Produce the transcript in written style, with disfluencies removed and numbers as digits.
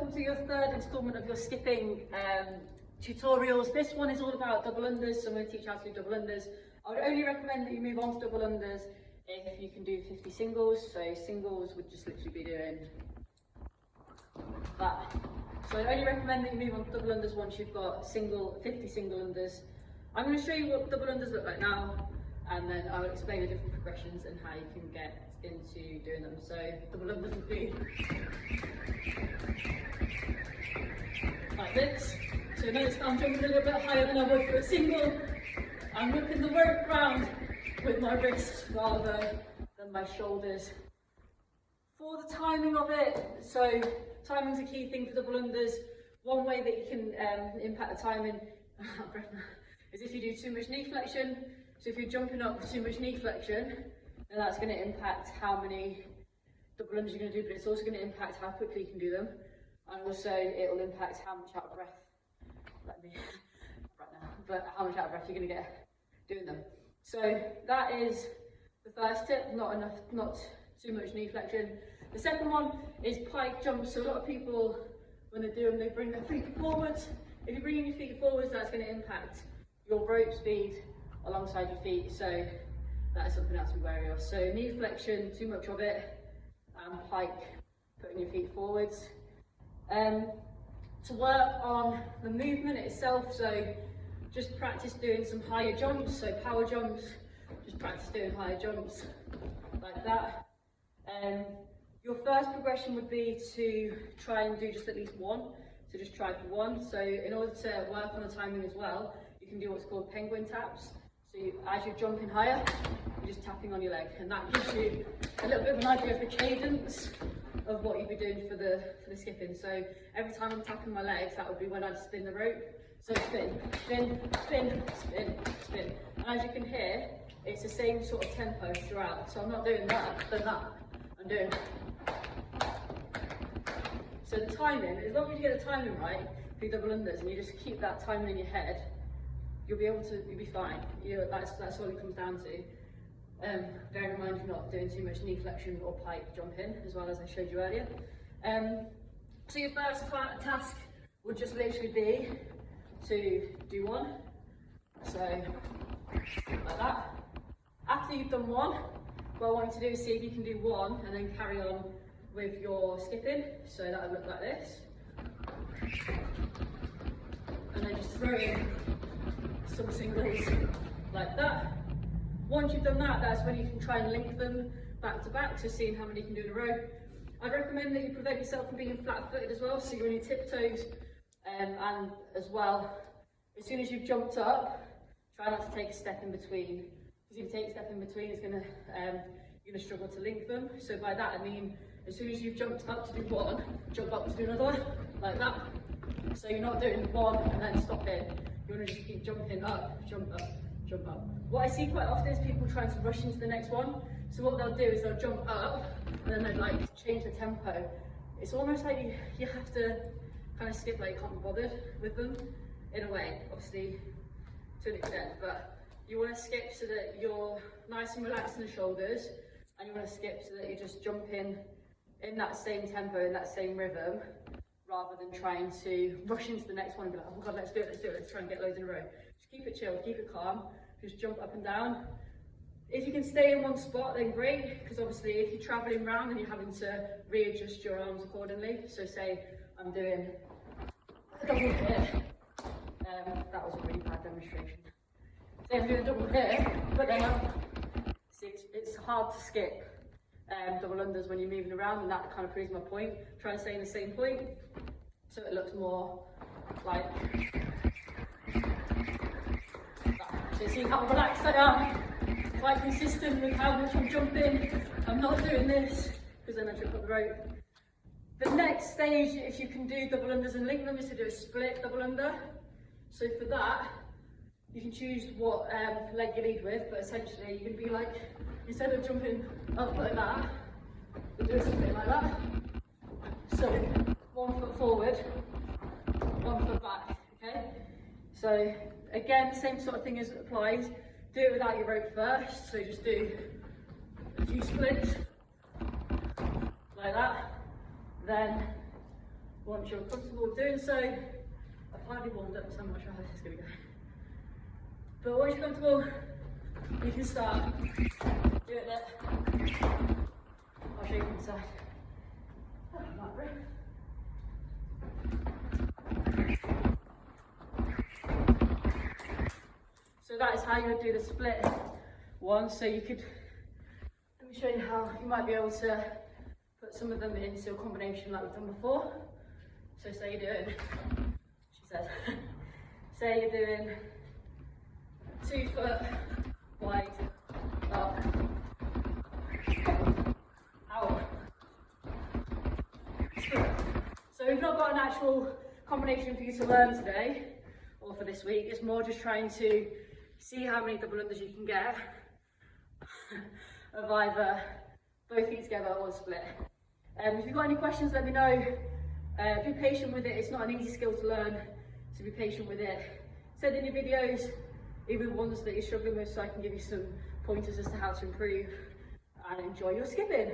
welcome to your third instalment of your skipping tutorials. This one is all about double unders, so I'm going to teach you how to do double unders. I would only recommend that you move on to double unders if you can do 50 singles, so singles would just literally be doing that. So I'd only recommend that you move on to double unders once you've got 50 single unders. I'm going to show you what double unders look like now, and then I will explain the different progressions and how you can get into doing them. So double unders would be like this. So notice I'm jumping a little bit higher than I would for a single. I'm whipping the rope round with my wrists rather than my shoulders. For the timing of it, so timing's a key thing for double unders. One way that you can impact the timing is if you do too much knee flexion. So if you're jumping up with too much knee flexion, then that's going to impact how many double unders you're going to do, but it's also going to impact how quickly you can do them. And also it will impact how much out of breath, like me right now, but how much out of breath you're going to get doing them. So that is the first tip, not too much knee flexion. The second one is pike jumps. So a lot of people, when they do them, they bring their feet forwards. If you're bringing your feet forwards, that's going to impact your rope speed alongside your feet. So that is something else to be wary of. So knee flexion, too much of it, and pike, putting your feet forwards. To work on the movement itself, so just practice doing some higher jumps, so power jumps, just practice doing higher jumps like that. Your first progression would be to try and do just at least one, so just try for one. So in order to work on the timing as well, you can do what's called penguin taps. So as you're jumping higher, you're just tapping on your leg, and that gives you a little bit of an idea of the cadence of what you'd be doing for the skipping. So every time I'm tapping my legs, that would be when I'd spin the rope. So spin, spin, spin, spin, spin. And as you can hear, it's the same sort of tempo throughout. So I'm not doing that, then that. I'm doing. So the timing, as long as you get the timing right for your double unders and you just keep that timing in your head, you'll be fine. That's all it comes down to. Bearing in mind you're not doing too much knee flexion or pike jumping, as well as I showed you earlier. So your first task would just literally be to do one. So like that. After you've done one, what I want you to do is see if you can do one and then carry on with your skipping. So that would look like this. And then just throw in some singles like that. Once you've done that, that's when you can try and link them back to back, so seeing how many you can do in a row. I'd recommend that you prevent yourself from being flat-footed as well, so you're on your tiptoes, and as well, as soon as you've jumped up, try not to take a step in between, because if you take a step in between, it's you're going to struggle to link them. So by that I mean, as soon as you've jumped up to do one, jump up to do another one, like that. So you're not doing one and then stopping. You want to just keep jumping up, jump up, jump up. What I see quite often is people trying to rush into the next one. So what they'll do is they'll jump up and then they'll like change the tempo. It's almost like you have to kind of skip like you can't be bothered with them in a way, obviously to an extent, but you want to skip so that you're nice and relaxed in the shoulders, and you want to skip so that you're just jumping in that same tempo, in that same rhythm, rather than trying to rush into the next one and be like, oh my god, let's do it, let's try and get loads in a row. Just keep it chill, keep it calm, just jump up and down. If you can stay in one spot, then great, because obviously if you're travelling around, then you're having to readjust your arms accordingly. So say I'm doing a double here, that was a really bad demonstration. Say I'm doing a double here, but then it's hard to skip double unders when you're moving around, and that kind of proves my point. Try and stay in the same point, so it looks more like that. So see how relaxed I am, quite consistent with how much I'm jumping. I'm not doing this, because then I trip up the rope. The next stage, if you can do double unders and link them, is to do a split double under. So for that, you can choose what leg you lead with, but essentially you can be like, instead of jumping up like that, you do something like that. So 1 foot forward, 1 foot back, okay? So again, same sort of thing as applies. Do it without your rope first, so just do a few splits like that. Then Once you're comfortable with doing so, I've hardly warmed up, so I'm not sure how this is going to go. But once you're comfortable, you can start doing it. I'll show you from the side. So that is how you would do the split one. So you could, let me show you how you might be able to put some of them into a combination like we've done before. So say you're doing, she says, say you're doing 2 foot wide up, out, split. So we've not got an actual combination for you to learn today or for this week. It's more just trying to see how many double unders you can get of either both feet together or split. If you've got any questions, let me know. Be patient with it. It's not an easy skill to learn, so be patient with it. Send in your videos, even the ones that you're struggling with, so I can give you some pointers as to how to improve, and enjoy your skipping.